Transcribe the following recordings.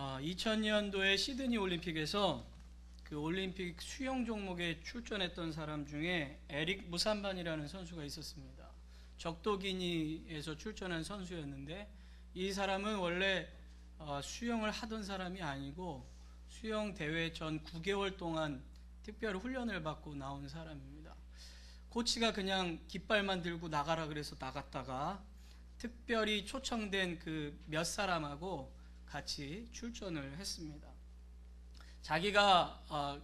2000년도에 시드니 올림픽에서 그 올림픽 수영 종목에 출전했던 사람 중에 에릭 무산반이라는 선수가 있었습니다. 적도기니에서 출전한 선수였는데 이 사람은 원래 수영을 하던 사람이 아니고 수영 대회 전 9개월 동안 특별 훈련을 받고 나온 사람입니다. 코치가 그냥 깃발만 들고 나가라 그래서 나갔다가 특별히 초청된 그 몇 사람하고 같이 출전을 했습니다. 자기가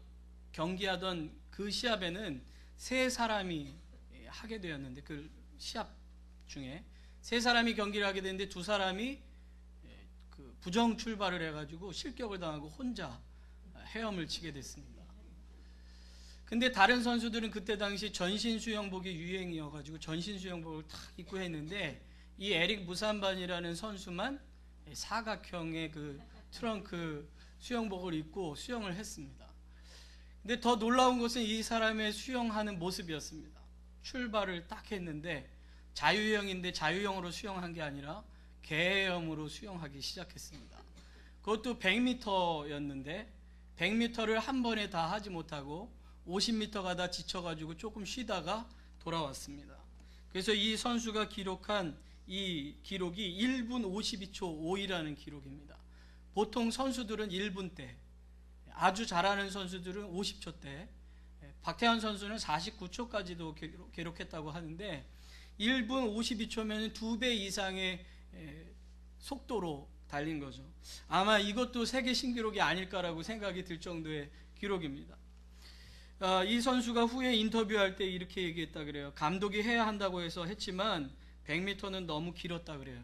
경기하던 그 시합에는 세 사람이 하게 되었는데, 그 시합 중에 세 사람이 경기를 하게 되는데 두 사람이 그 부정 출발을 해가지고 실격을 당하고 혼자 헤엄을 치게 됐습니다. 근데 다른 선수들은 그때 당시 전신 수영복이 유행이어가지고 전신 수영복을 탁 입고 했는데 이 에릭 무산반이라는 선수만 사각형의 그 트렁크 수영복을 입고 수영을 했습니다. 근데 더 놀라운 것은 이 사람의 수영하는 모습이었습니다. 출발을 딱 했는데 자유형인데 자유형으로 수영한 게 아니라 개헤엄으로 수영하기 시작했습니다. 그것도 100m였는데 100m를 한 번에 다 하지 못하고 50m 가다 지쳐가지고 조금 쉬다가 돌아왔습니다. 그래서 이 선수가 기록한 이 기록이 1분 52초 5이라는 기록입니다. 보통 선수들은 1분대, 아주 잘하는 선수들은 50초대, 박태환 선수는 49초까지도 기록했다고 하는데 1분 52초면 2배 이상의 속도로 달린 거죠. 아마 이것도 세계 신기록이 아닐까라고 생각이 들 정도의 기록입니다. 이 선수가 후에 인터뷰할 때 이렇게 얘기했다 그래요. 감독이 해야 한다고 해서 했지만 100m는 너무 길었다 그래요.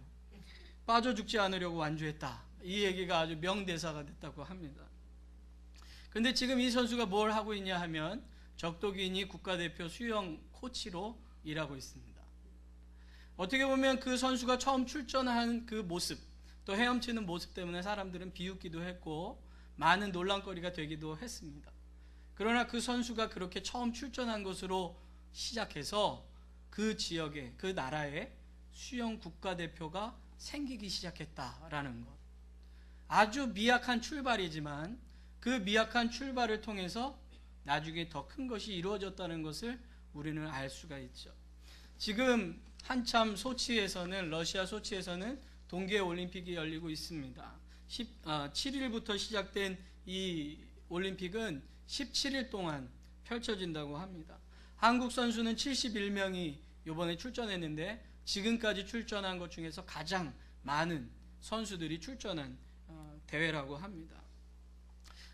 빠져 죽지 않으려고 완주했다. 이 얘기가 아주 명대사가 됐다고 합니다. 근데 지금 이 선수가 뭘 하고 있냐 하면 적도기니 국가대표 수영 코치로 일하고 있습니다. 어떻게 보면 그 선수가 처음 출전한 그 모습, 또 헤엄치는 모습 때문에 사람들은 비웃기도 했고 많은 논란거리가 되기도 했습니다. 그러나 그 선수가 그렇게 처음 출전한 것으로 시작해서 그 지역에, 그 나라에 수영 국가대표가 생기기 시작했다라는 것. 아주 미약한 출발이지만 그 미약한 출발을 통해서 나중에 더 큰 것이 이루어졌다는 것을 우리는 알 수가 있죠. 지금 한참 소치에서는, 러시아 소치에서는 동계올림픽이 열리고 있습니다. 7일부터 시작된 이 올림픽은 17일 동안 펼쳐진다고 합니다. 한국 선수는 71명이 이번에 출전했는데 지금까지 출전한 것 중에서 가장 많은 선수들이 출전한 대회라고 합니다.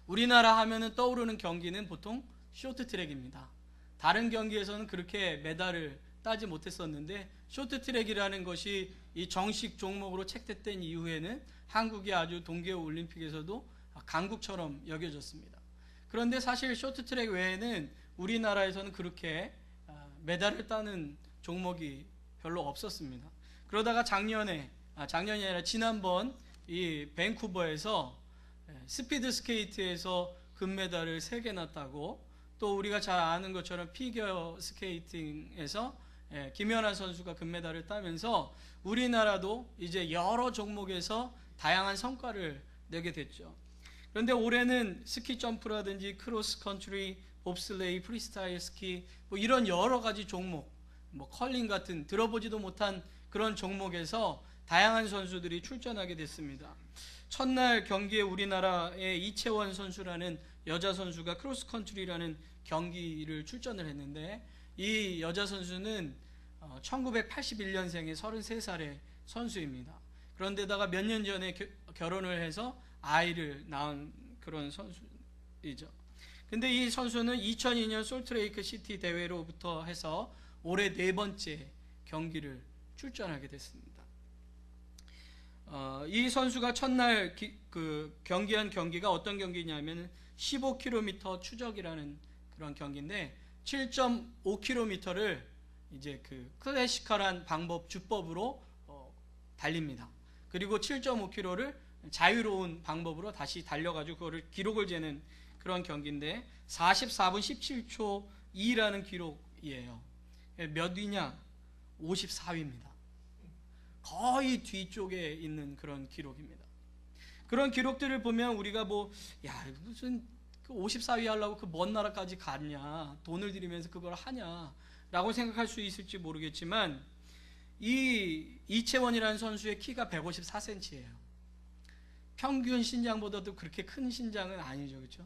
우리나라 하면은 떠오르는 경기는 보통 쇼트트랙입니다. 다른 경기에서는 그렇게 메달을 따지 못했었는데 쇼트트랙이라는 것이 이 정식 종목으로 채택된 이후에는 한국이 아주 동계올림픽에서도 강국처럼 여겨졌습니다. 그런데 사실 쇼트트랙 외에는 우리나라에서는 그렇게 메달을 따는 종목이 별로 없었습니다. 그러다가 작년이 아니라 지난번 이 밴쿠버에서 스피드 스케이트에서 금메달을 3개나 따고, 또 우리가 잘 아는 것처럼 피겨 스케이팅에서 김연아 선수가 금메달을 따면서 우리나라도 이제 여러 종목에서 다양한 성과를 내게 됐죠. 그런데 올해는 스키 점프라든지 크로스 컨트리, 봅슬레이, 프리스타일 스키, 뭐 이런 여러 가지 종목, 뭐 컬링 같은 들어보지도 못한 그런 종목에서 다양한 선수들이 출전하게 됐습니다. 첫날 경기에 우리나라의 이채원 선수라는 여자 선수가 크로스 컨트리라는 경기를 출전을 했는데 이 여자 선수는 1981년생의 33살의 선수입니다. 그런데다가 몇 년 전에 결혼을 해서 아이를 낳은 그런 선수이죠. 근데 이 선수는 2002년 솔트레이크 시티 대회로부터 해서 올해 4번째 경기를 출전하게 됐습니다. 이 선수가 첫날 경기한 경기가 어떤 경기냐면 15km 추적이라는 그런 경기인데 7.5km를 이제 그 클래시컬한 주법으로 달립니다. 그리고 7.5km를 자유로운 방법으로 다시 달려가지고 그거를 기록을 재는 그런 경기인데 44분 17초 2라는 기록이에요. 몇 위냐? 54위입니다. 거의 뒤쪽에 있는 그런 기록입니다. 그런 기록들을 보면 우리가 무슨 54위 하려고 그 먼 나라까지 갔냐, 돈을 들이면서 그걸 하냐라고 생각할 수 있을지 모르겠지만, 이 이채원이라는 선수의 키가 154cm예요. 평균 신장보다도 그렇게 큰 신장은 아니죠, 그렇죠?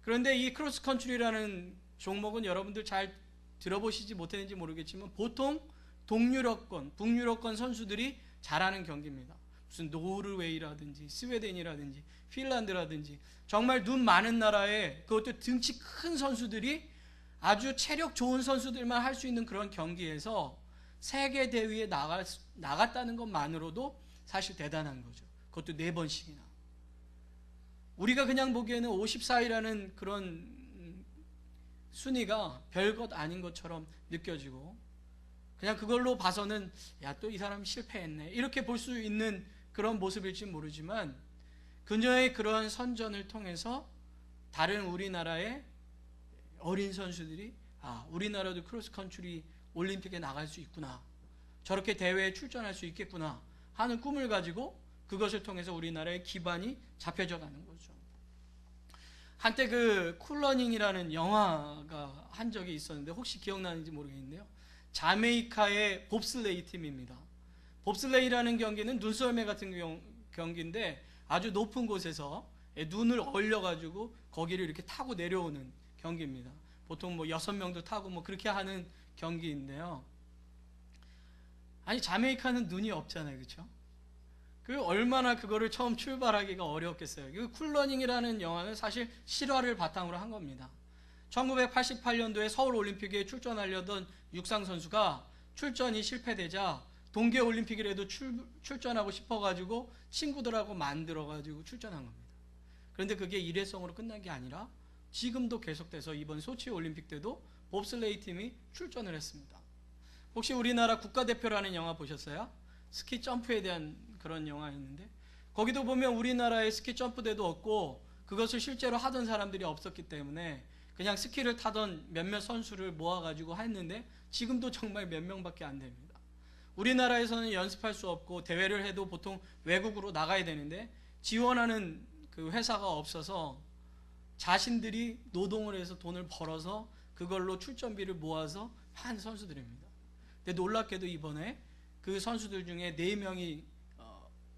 그런데 이 크로스컨트리라는 종목은 여러분들 잘 들어보시지 못했는지 모르겠지만 보통 동유럽권, 북유럽권 선수들이 잘하는 경기입니다. 무슨 노르웨이라든지 스웨덴이라든지 핀란드라든지 정말 눈 많은 나라에, 그것도 등치 큰 선수들이 아주 체력 좋은 선수들만 할 수 있는 그런 경기에서 세계 대회에 나갔다는 것만으로도 사실 대단한 거죠. 그것도 4번씩이나. 우리가 그냥 보기에는 54위라는 그런 순위가 별것 아닌 것처럼 느껴지고, 그냥 그걸로 봐서는 야, 또 이 사람 실패했네, 이렇게 볼 수 있는 그런 모습일지 모르지만, 그녀의 그런 선전을 통해서 다른 우리나라의 어린 선수들이 우리나라도 크로스컨트리 올림픽에 나갈 수 있구나, 저렇게 대회에 출전할 수 있겠구나 하는 꿈을 가지고 그것을 통해서 우리나라의 기반이 잡혀져 가는 거죠. 한때 그 쿨러닝이라는 영화가 한 적이 있었는데 혹시 기억나는지 모르겠는데요, 자메이카의 봅슬레이 팀입니다. 봅슬레이라는 경기는 눈썰매 같은 경기인데 아주 높은 곳에서 눈을 얼려가지고 거기를 이렇게 타고 내려오는 경기입니다. 보통 6명도 타고 그렇게 하는 경기인데요. 아니, 자메이카는 눈이 없잖아요, 그렇죠? 그 얼마나 그거를 처음 출발하기가 어려웠겠어요. 그 쿨러닝이라는 영화는 사실 실화를 바탕으로 한 겁니다. 1988년도에 서울올림픽에 출전하려던 육상 선수가 출전이 실패되자 동계올림픽이라도 출전하고 싶어가지고 친구들하고 만들어가지고 출전한 겁니다. 그런데 그게 일회성으로 끝난 게 아니라 지금도 계속돼서 이번 소치 올림픽 때도 봅슬레이 팀이 출전을 했습니다. 혹시 우리나라 국가대표라는 영화 보셨어요? 스키 점프에 대한 그런 영화였는데, 거기도 보면 우리나라의 스키 점프대도 없고 그것을 실제로 하던 사람들이 없었기 때문에 그냥 스키를 타던 몇몇 선수를 모아가지고 했는데 지금도 정말 몇 명밖에 안 됩니다. 우리나라에서는 연습할 수 없고 대회를 해도 보통 외국으로 나가야 되는데 지원하는 그 회사가 없어서 자신들이 노동을 해서 돈을 벌어서 그걸로 출전비를 모아서 한 선수들입니다. 근데 놀랍게도 이번에 그 선수들 중에 4명이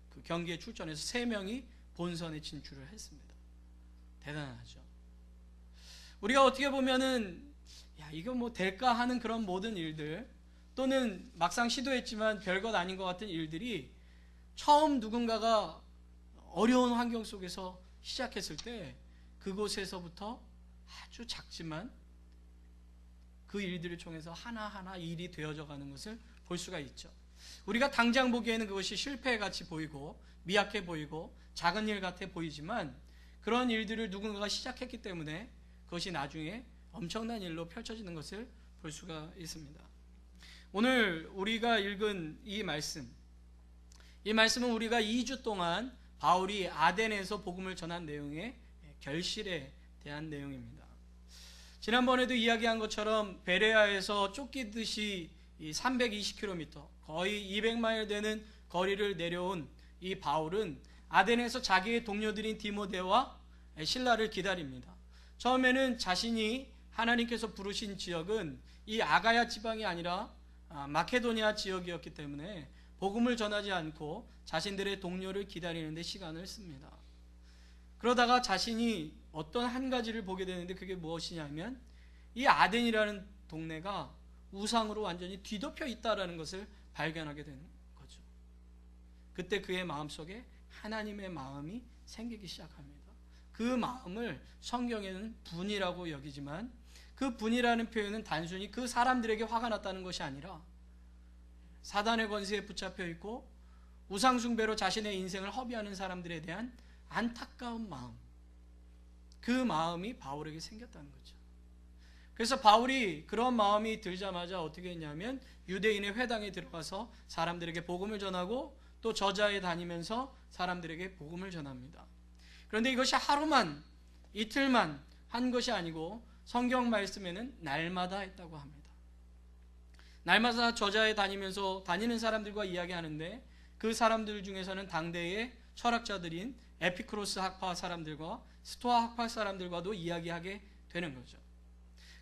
그 경기에 출전해서 3명이 본선에 진출을 했습니다. 대단하죠. 우리가 어떻게 보면은 이거 될까 하는 그런 모든 일들, 또는 막상 시도했지만 별것 아닌 것 같은 일들이 처음 누군가가 어려운 환경 속에서 시작했을 때 그곳에서부터 아주 작지만 그 일들을 통해서 하나하나 일이 되어져 가는 것을 볼 수가 있죠. 우리가 당장 보기에는 그것이 실패같이 보이고 미약해 보이고 작은 일 같아 보이지만, 그런 일들을 누군가가 시작했기 때문에 그것이 나중에 엄청난 일로 펼쳐지는 것을 볼 수가 있습니다. 오늘 우리가 읽은 이 말씀은 우리가 2주 동안 바울이 아덴에서 복음을 전한 내용의 결실에 대한 내용입니다. 지난번에도 이야기한 것처럼 베레아에서 쫓기듯이 320km, 거의 200마일 되는 거리를 내려온 이 바울은 아덴에서 자기의 동료들인 디모데와 실라를 기다립니다. 처음에는 자신이 하나님께서 부르신 지역은 이 아가야 지방이 아니라 마케도니아 지역이었기 때문에 복음을 전하지 않고 자신들의 동료를 기다리는 데 시간을 씁니다. 그러다가 자신이 어떤 한 가지를 보게 되는데, 그게 무엇이냐면 이 아덴이라는 동네가 우상으로 완전히 뒤덮여 있다는 것을 발견하게 되는 거죠. 그때 그의 마음속에 하나님의 마음이 생기기 시작합니다. 그 마음을 성경에는 분이라고 여기지만, 그 분이라는 표현은 단순히 그 사람들에게 화가 났다는 것이 아니라 사단의 권세에 붙잡혀 있고 우상숭배로 자신의 인생을 허비하는 사람들에 대한 안타까운 마음, 그 마음이 바울에게 생겼다는 거죠. 그래서 바울이 그런 마음이 들자마자 어떻게 했냐면 유대인의 회당에 들어가서 사람들에게 복음을 전하고 또 저자에 다니면서 사람들에게 복음을 전합니다. 그런데 이것이 하루만, 이틀만 한 것이 아니고 성경 말씀에는 날마다 했다고 합니다. 날마다 저자에 다니면서 다니는 사람들과 이야기하는데 그 사람들 중에서는 당대의 철학자들인 에피쿠로스 학파 사람들과 스토아 학파 사람들과도 이야기하게 되는 거죠.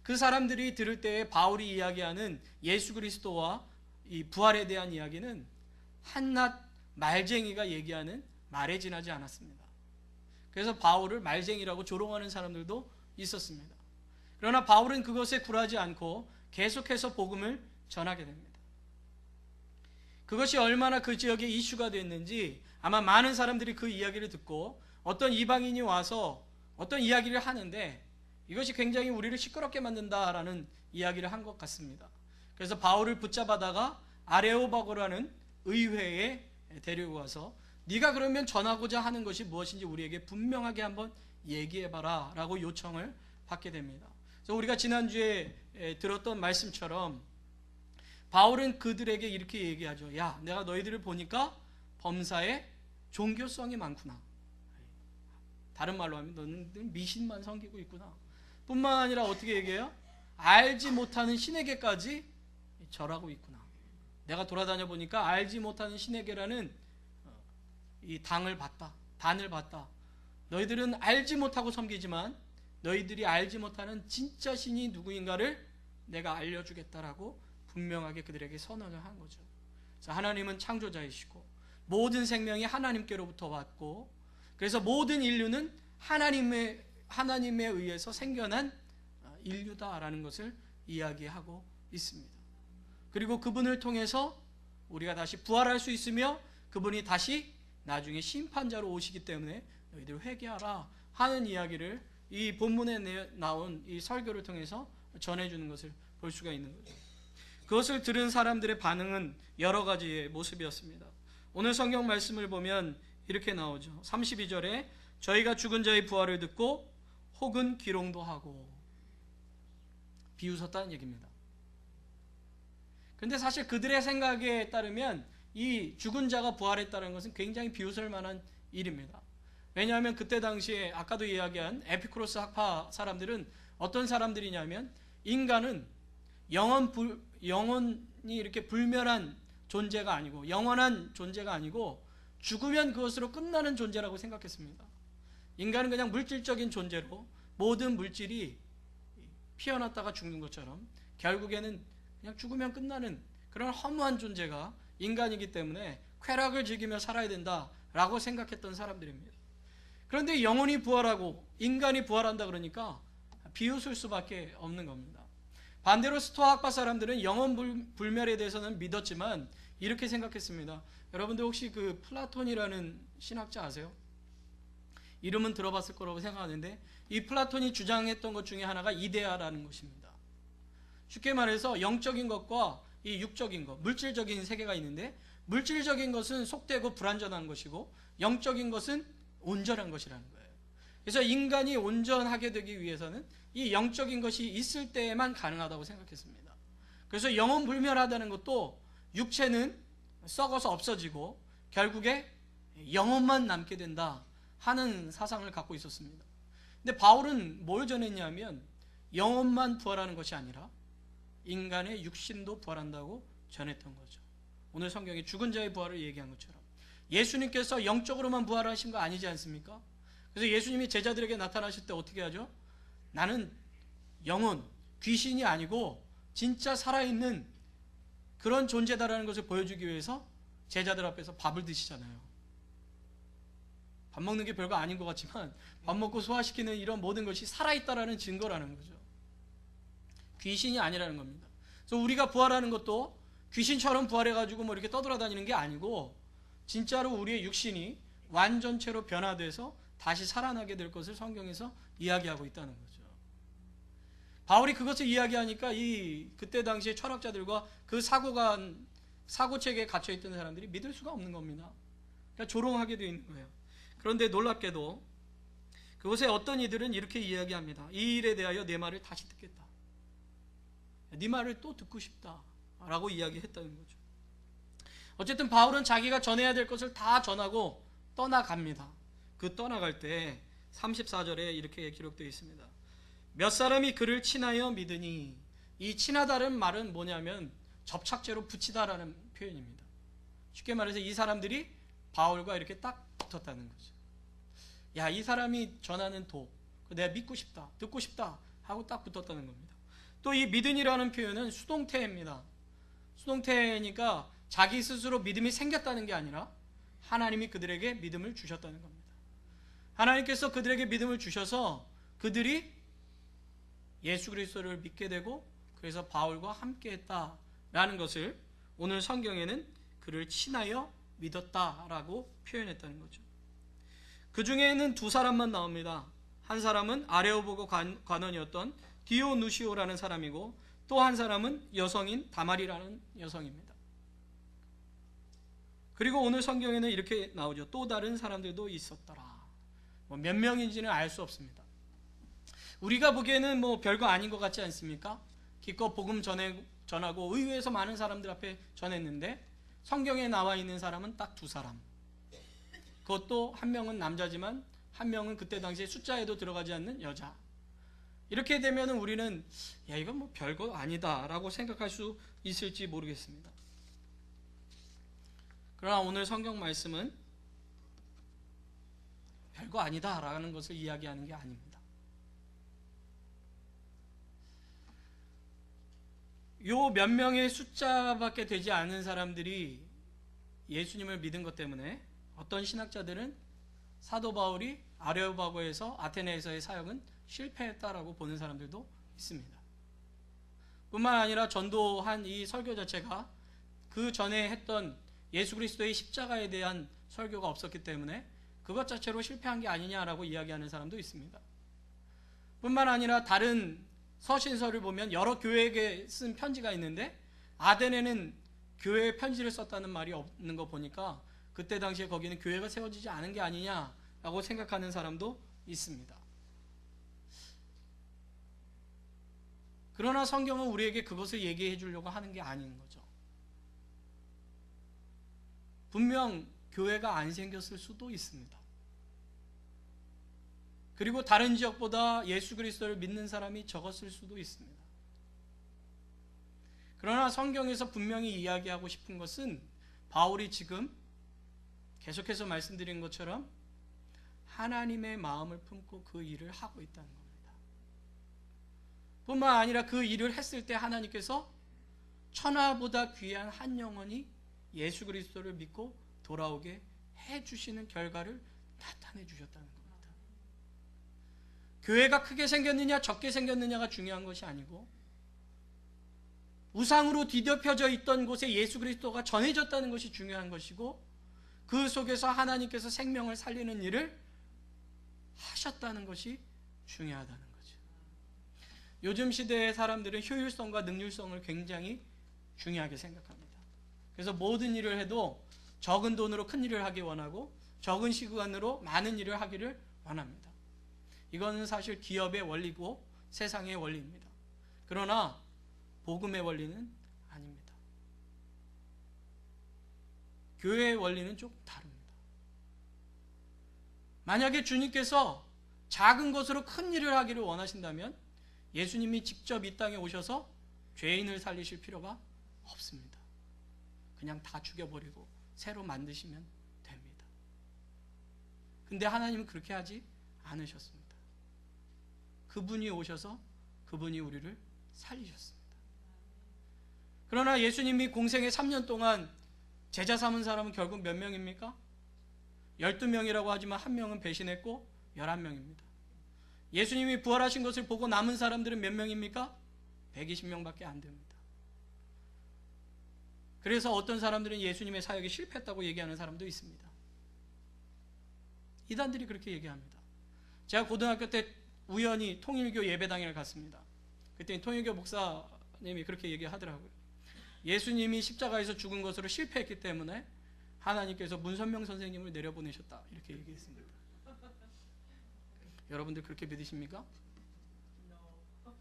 그 사람들이 들을 때에 바울이 이야기하는 예수 그리스도와 이 부활에 대한 이야기는 한낱 말쟁이가 얘기하는 말에 지나지 않았습니다. 그래서 바울을 말쟁이라고 조롱하는 사람들도 있었습니다. 그러나 바울은 그것에 굴하지 않고 계속해서 복음을 전하게 됩니다. 그것이 얼마나 그 지역에 이슈가 됐는지 아마 많은 사람들이 그 이야기를 듣고 어떤 이방인이 와서 어떤 이야기를 하는데 이것이 굉장히 우리를 시끄럽게 만든다라는 이야기를 한 것 같습니다. 그래서 바울을 붙잡아다가 아레오바고라는 의회에 데리고 가서 네가 그러면 전하고자 하는 것이 무엇인지 우리에게 분명하게 한번 얘기해봐라 라고 요청을 받게 됩니다. 그래서 우리가 지난주에 들었던 말씀처럼 바울은 그들에게 이렇게 얘기하죠. 야, 내가 너희들을 보니까 범사에 종교성이 많구나. 다른 말로 하면 너는 미신만 섬기고 있구나. 뿐만 아니라 어떻게 얘기해요? 알지 못하는 신에게까지 절하고 있구나. 내가 돌아다녀 보니까 알지 못하는 신에게라는 이 단을 봤다. 너희들은 알지 못하고 섬기지만 너희들이 알지 못하는 진짜 신이 누구인가를 내가 알려주겠다라고 분명하게 그들에게 선언을 한 거죠. 그래서 하나님은 창조자이시고 모든 생명이 하나님께로부터 왔고 그래서 모든 인류는 하나님에 의해서 생겨난 인류다라는 것을 이야기하고 있습니다. 그리고 그분을 통해서 우리가 다시 부활할 수 있으며 그분이 다시 나중에 심판자로 오시기 때문에 너희들 회개하라 하는 이야기를 이 본문에 나온 이 설교를 통해서 전해주는 것을 볼 수가 있는 거죠. 그것을 들은 사람들의 반응은 여러 가지의 모습이었습니다. 오늘 성경 말씀을 보면 이렇게 나오죠. 32절에 저희가 죽은 자의 부활을 듣고 혹은 기롱도 하고 비웃었다는 얘기입니다. 그런데 사실 그들의 생각에 따르면 이 죽은 자가 부활했다는 것은 굉장히 비웃을 만한 일입니다. 왜냐하면 그때 당시에 아까도 이야기한 에피쿠로스 학파 사람들은 어떤 사람들이냐면 인간은 영혼이 이렇게 불멸한 존재가 아니고 영원한 존재가 아니고 죽으면 그것으로 끝나는 존재라고 생각했습니다. 인간은 그냥 물질적인 존재로 모든 물질이 피어났다가 죽는 것처럼 결국에는 그냥 죽으면 끝나는 그런 허무한 존재가 인간이기 때문에 쾌락을 즐기며 살아야 된다라고 생각했던 사람들입니다. 그런데 영혼이 부활하고 인간이 부활한다 그러니까 비웃을 수밖에 없는 겁니다. 반대로 스토아 학파 사람들은 영혼 불멸에 대해서는 믿었지만 이렇게 생각했습니다. 여러분들 혹시 그 플라톤이라는 신학자 아세요? 이름은 들어봤을 거라고 생각하는데 이 플라톤이 주장했던 것 중에 하나가 이데아라는 것입니다. 쉽게 말해서 영적인 것과 이 육적인 것, 물질적인 세계가 있는데 물질적인 것은 속되고 불완전한 것이고 영적인 것은 온전한 것이라는 거예요. 그래서 인간이 온전하게 되기 위해서는 이 영적인 것이 있을 때에만 가능하다고 생각했습니다. 그래서 영혼 불멸하다는 것도 육체는 썩어서 없어지고 결국에 영혼만 남게 된다 하는 사상을 갖고 있었습니다. 근데 바울은 뭘 전했냐면 영혼만 부활하는 것이 아니라 인간의 육신도 부활한다고 전했던 거죠. 오늘 성경에 죽은 자의 부활을 얘기한 것처럼 예수님께서 영적으로만 부활하신 거 아니지 않습니까? 그래서 예수님이 제자들에게 나타나실 때 어떻게 하죠? 나는 영혼, 귀신이 아니고 진짜 살아있는 그런 존재다라는 것을 보여주기 위해서 제자들 앞에서 밥을 드시잖아요. 밥 먹는 게 별거 아닌 것 같지만 밥 먹고 소화시키는 이런 모든 것이 살아있다라는 증거라는 거죠. 귀신이 아니라는 겁니다. 그래서 우리가 부활하는 것도 귀신처럼 부활해가지고 뭐 이렇게 떠돌아다니는 게 아니고 진짜로 우리의 육신이 완전체로 변화돼서 다시 살아나게 될 것을 성경에서 이야기하고 있다는 거죠. 바울이 그것을 이야기하니까 그때 당시에 철학자들과 그 사고체계에 갇혀있던 사람들이 믿을 수가 없는 겁니다. 그러니까 조롱하게 되어 있는 거예요. 그런데 놀랍게도 그곳에 어떤 이들은 이렇게 이야기합니다. 이 일에 대하여 내 말을 다시 듣겠다. 네 말을 또 듣고 싶다 라고 이야기했다는 거죠. 어쨌든 바울은 자기가 전해야 될 것을 다 전하고 떠나갑니다. 그 떠나갈 때 34절에 이렇게 기록되어 있습니다. 몇 사람이 그를 친하여 믿으니, 이 친하다는 말은 뭐냐면 접착제로 붙이다라는 표현입니다. 쉽게 말해서 이 사람들이 바울과 이렇게 딱 붙었다는 거죠. 야, 이 사람이 전하는 도, 내가 믿고 싶다, 듣고 싶다 하고 딱 붙었다는 겁니다. 또 이 믿음이라는 표현은 수동태입니다. 수동태니까 자기 스스로 믿음이 생겼다는 게 아니라 하나님이 그들에게 믿음을 주셨다는 겁니다. 하나님께서 그들에게 믿음을 주셔서 그들이 예수 그리스도를 믿게 되고 그래서 바울과 함께 했다라는 것을 오늘 성경에는 그를 친하여 믿었다라고 표현했다는 거죠. 그 중에는 두 사람만 나옵니다. 한 사람은 아레오보고 관원이었던 디오누시오라는 사람이고 또 한 사람은 여성인 다말이라는 여성입니다. 그리고 오늘 성경에는 이렇게 나오죠. 또 다른 사람들도 있었더라. 몇 명인지는 알 수 없습니다. 우리가 보기에는 별거 아닌 것 같지 않습니까? 기껏 복음 전하고 의회에서 많은 사람들 앞에 전했는데 성경에 나와 있는 사람은 딱 두 사람. 그것도 한 명은 남자지만 한 명은 그때 당시에 숫자에도 들어가지 않는 여자. 이렇게 되면 우리는 야, 이건 별거 아니다 라고 생각할 수 있을지 모르겠습니다. 그러나 오늘 성경 말씀은 별거 아니다 라는 것을 이야기하는 게 아닙니다. 요 몇 명의 숫자밖에 되지 않은 사람들이 예수님을 믿은 것 때문에 어떤 신학자들은 사도 바울이 아레오바고에서 아테네에서의 사역은 실패했다라고 보는 사람들도 있습니다. 뿐만 아니라 전도한 이 설교 자체가 그 전에 했던 예수 그리스도의 십자가에 대한 설교가 없었기 때문에 그것 자체로 실패한 게 아니냐라고 이야기하는 사람도 있습니다. 뿐만 아니라 다른 서신서를 보면 여러 교회에게 쓴 편지가 있는데 아테네는 교회에 편지를 썼다는 말이 없는 거 보니까 그때 당시에 거기는 교회가 세워지지 않은 게 아니냐라고 생각하는 사람도 있습니다. 그러나 성경은 우리에게 그것을 얘기해 주려고 하는 게 아닌 거죠. 분명 교회가 안 생겼을 수도 있습니다. 그리고 다른 지역보다 예수 그리스도를 믿는 사람이 적었을 수도 있습니다. 그러나 성경에서 분명히 이야기하고 싶은 것은 바울이 지금 계속해서 말씀드린 것처럼 하나님의 마음을 품고 그 일을 하고 있다는 겁니다. 뿐만 아니라 그 일을 했을 때 하나님께서 천하보다 귀한 한 영혼이 예수 그리스도를 믿고 돌아오게 해주시는 결과를 나타내 주셨다는 겁니다. 교회가 크게 생겼느냐 적게 생겼느냐가 중요한 것이 아니고 우상으로 뒤덮여져 있던 곳에 예수 그리스도가 전해졌다는 것이 중요한 것이고 그 속에서 하나님께서 생명을 살리는 일을 하셨다는 것이 중요하다는 거죠. 요즘 시대의 사람들은 효율성과 능률성을 굉장히 중요하게 생각합니다. 그래서 모든 일을 해도 적은 돈으로 큰 일을 하기 원하고 적은 시간으로 많은 일을 하기를 원합니다. 이거는 사실 기업의 원리고 세상의 원리입니다. 그러나 복음의 원리는 아닙니다. 교회의 원리는 좀 다릅니다. 만약에 주님께서 작은 것으로 큰 일을 하기를 원하신다면 예수님이 직접 이 땅에 오셔서 죄인을 살리실 필요가 없습니다. 그냥 다 죽여버리고 새로 만드시면 됩니다. 근데 하나님은 그렇게 하지 않으셨습니다. 그분이 오셔서 그분이 우리를 살리셨습니다. 그러나 예수님이 공생의 3년 동안 제자 삼은 사람은 결국 몇 명입니까? 12명이라고 하지만 한 명은 배신했고 11명입니다. 예수님이 부활하신 것을 보고 남은 사람들은 몇 명입니까? 120명밖에 안 됩니다. 그래서 어떤 사람들은 예수님의 사역이 실패했다고 얘기하는 사람도 있습니다. 이단들이 그렇게 얘기합니다. 제가 고등학교 때 우연히 통일교 예배당에 갔습니다. 그때 통일교 목사님이 그렇게 얘기하더라고요. 예수님이 십자가에서 죽은 것으로 실패했기 때문에 하나님께서 문선명 선생님을 내려보내셨다 이렇게 얘기했습니다. 여러분들 그렇게 믿으십니까?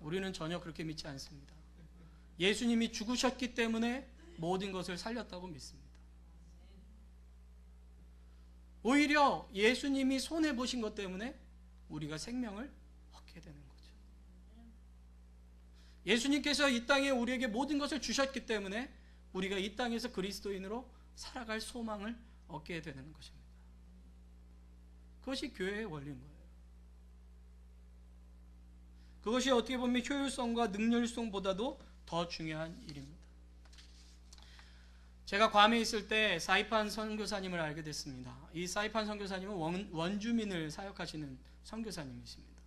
우리는 전혀 그렇게 믿지 않습니다. 예수님이 죽으셨기 때문에 모든 것을 살렸다고 믿습니다. 오히려 예수님이 손해보신 것 때문에 우리가 생명을 얻게 되는 거죠. 예수님께서 이 땅에 우리에게 모든 것을 주셨기 때문에 우리가 이 땅에서 그리스도인으로 살아갈 소망을 얻게 되는 것입니다. 그것이 교회의 원리인 거예요. 그것이 어떻게 보면 효율성과 능률성보다도 더 중요한 일입니다. 제가 괌에 있을 때 사이판 선교사님을 알게 됐습니다. 이 사이판 선교사님은 원주민을 사역하시는 선교사님이십니다.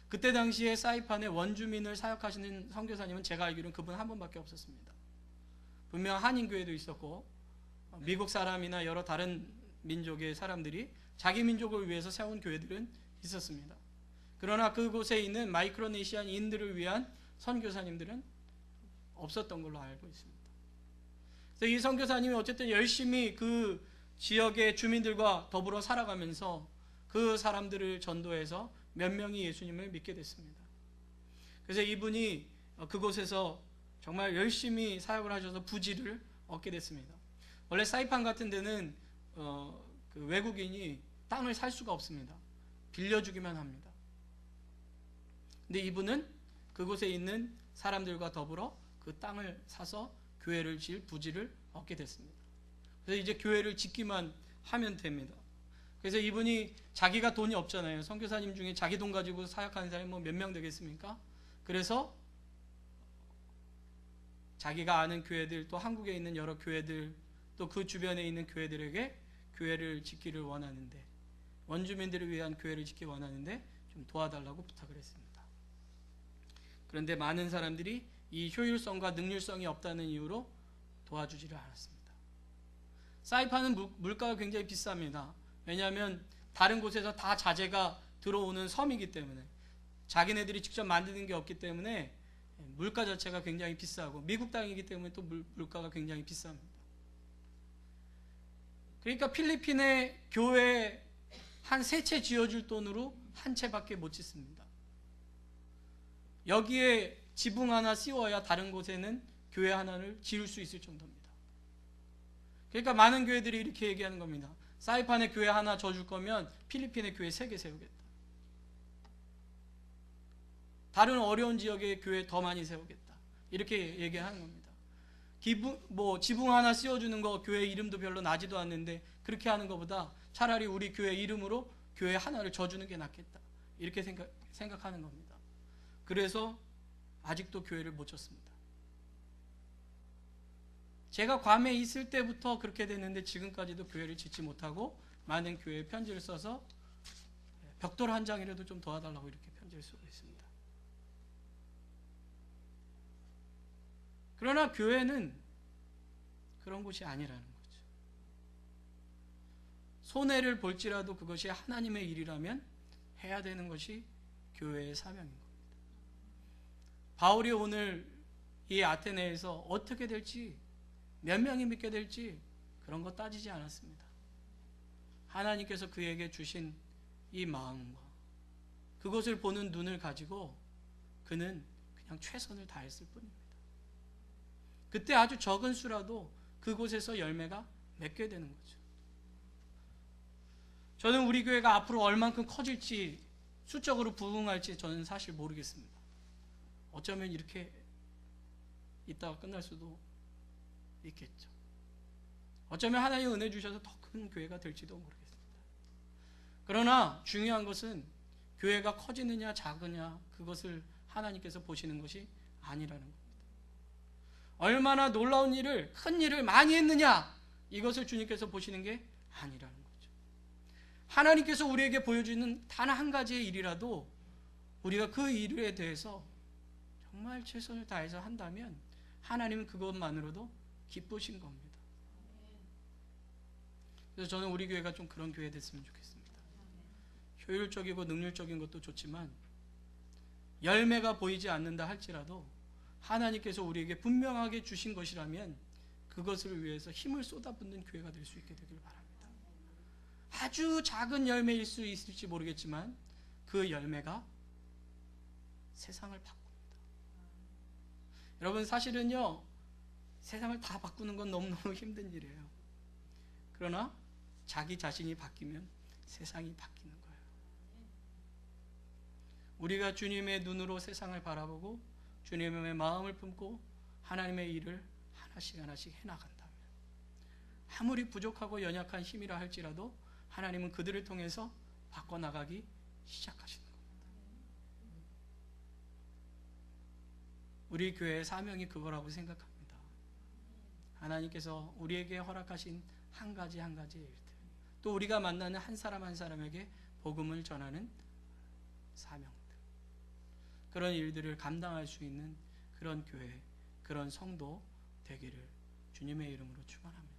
그때 당시에 사이판에 원주민을 사역하시는 선교사님은 제가 알기로는 그분 한 분밖에 없었습니다. 분명 한인교회도 있었고 미국 사람이나 여러 다른 민족의 사람들이 자기 민족을 위해서 세운 교회들은 있었습니다. 그러나 그곳에 있는 마이크로네시아인들을 위한 선교사님들은 없었던 걸로 알고 있습니다. 그래서 이 선교사님이 어쨌든 열심히 그 지역의 주민들과 더불어 살아가면서 그 사람들을 전도해서 몇 명이 예수님을 믿게 됐습니다. 그래서 이분이 그곳에서 정말 열심히 사역을 하셔서 부지를 얻게 됐습니다. 원래 사이판 같은 데는 그 외국인이 땅을 살 수가 없습니다. 빌려주기만 합니다. 근데 이분은 그곳에 있는 사람들과 더불어 그 땅을 사서 교회를 지을 부지를 얻게 됐습니다. 그래서 이제 교회를 짓기만 하면 됩니다. 그래서 이분이 자기가 돈이 없잖아요. 선교사님 중에 자기 돈 가지고 사역하는 사람이 뭐 몇 명 되겠습니까? 그래서 자기가 아는 교회들, 또 한국에 있는 여러 교회들, 또 그 주변에 있는 교회들에게 교회를 짓기를 원하는데, 원주민들을 위한 교회를 짓기 원하는데 좀 도와달라고 부탁을 했습니다. 그런데 많은 사람들이 이 효율성과 능률성이 없다는 이유로 도와주지를 않았습니다. 사이판은 물가가 굉장히 비쌉니다. 왜냐하면 다른 곳에서 다 자재가 들어오는 섬이기 때문에, 자기네들이 직접 만드는 게 없기 때문에 물가 자체가 굉장히 비싸고, 미국 땅이기 때문에 또 물가가 굉장히 비쌉니다. 그러니까 필리핀의 교회 한 3채 지어줄 돈으로 한 채밖에 못 짓습니다. 여기에 지붕 하나 씌워야 다른 곳에는 교회 하나를 지을 수 있을 정도입니다. 그러니까 많은 교회들이 이렇게 얘기하는 겁니다. 사이판에 교회 하나 져줄 거면 필리핀에 교회 3개 세우겠다. 다른 어려운 지역에 교회 더 많이 세우겠다. 이렇게 얘기하는 겁니다. 지붕 하나 씌워주는 거 교회 이름도 별로 나지도 않는데 그렇게 하는 것보다 차라리 우리 교회 이름으로 교회 하나를 져주는 게 낫겠다. 이렇게 생각하는 겁니다. 그래서 아직도 교회를 못 졌습니다. 제가 괌에 있을 때부터 그렇게 됐는데 지금까지도 교회를 짓지 못하고 많은 교회에 편지를 써서 벽돌 한 장이라도 좀 도와달라고 이렇게 편지를 쓰고 있습니다. 그러나 교회는 그런 곳이 아니라는 거죠. 손해를 볼지라도 그것이 하나님의 일이라면 해야 되는 것이 교회의 사명인 겁니다. 바울이 오늘 이 아테네에서 어떻게 될지, 몇 명이 믿게 될지 그런 거 따지지 않았습니다. 하나님께서 그에게 주신 이 마음과 그것을 보는 눈을 가지고 그는 그냥 최선을 다했을 뿐입니다. 그때 아주 적은 수라도 그곳에서 열매가 맺게 되는 거죠. 저는 우리 교회가 앞으로 얼만큼 커질지, 수적으로 부흥할지 저는 사실 모르겠습니다. 어쩌면 이렇게 있다가 끝날 수도 있겠죠. 어쩌면 하나님 은혜 주셔서 더 큰 교회가 될지도 모르겠습니다. 그러나 중요한 것은 교회가 커지느냐 작으냐, 그것을 하나님께서 보시는 것이 아니라는 겁니다. 얼마나 놀라운 일을, 큰 일을 많이 했느냐, 이것을 주님께서 보시는 게 아니라는 거죠. 하나님께서 우리에게 보여주는 단 한 가지의 일이라도 우리가 그 일에 대해서 정말 최선을 다해서 한다면 하나님은 그것만으로도 기쁘신 겁니다. 그래서 저는 우리 교회가 좀 그런 교회 됐으면 좋겠습니다. 효율적이고 능률적인 것도 좋지만 열매가 보이지 않는다 할지라도 하나님께서 우리에게 분명하게 주신 것이라면 그것을 위해서 힘을 쏟아붓는 교회가 될 수 있게 되길 바랍니다. 아주 작은 열매일 수 있을지 모르겠지만 그 열매가 세상을 바꿉니다. 여러분, 사실은요, 세상을 다 바꾸는 건 너무너무 힘든 일이에요. 그러나 자기 자신이 바뀌면 세상이 바뀌는 거예요. 우리가 주님의 눈으로 세상을 바라보고 주님의 마음을 품고 하나님의 일을 하나씩 하나씩 해나간다면, 아무리 부족하고 연약한 힘이라 할지라도 하나님은 그들을 통해서 바꿔나가기 시작하시는 겁니다. 우리 교회의 사명이 그거라고 생각합니다. 하나님께서 우리에게 허락하신 한 가지 한 가지의 일들, 또 우리가 만나는 한 사람 한 사람에게 복음을 전하는 사명들, 그런 일들을 감당할 수 있는 그런 교회, 그런 성도 되기를 주님의 이름으로 축원합니다.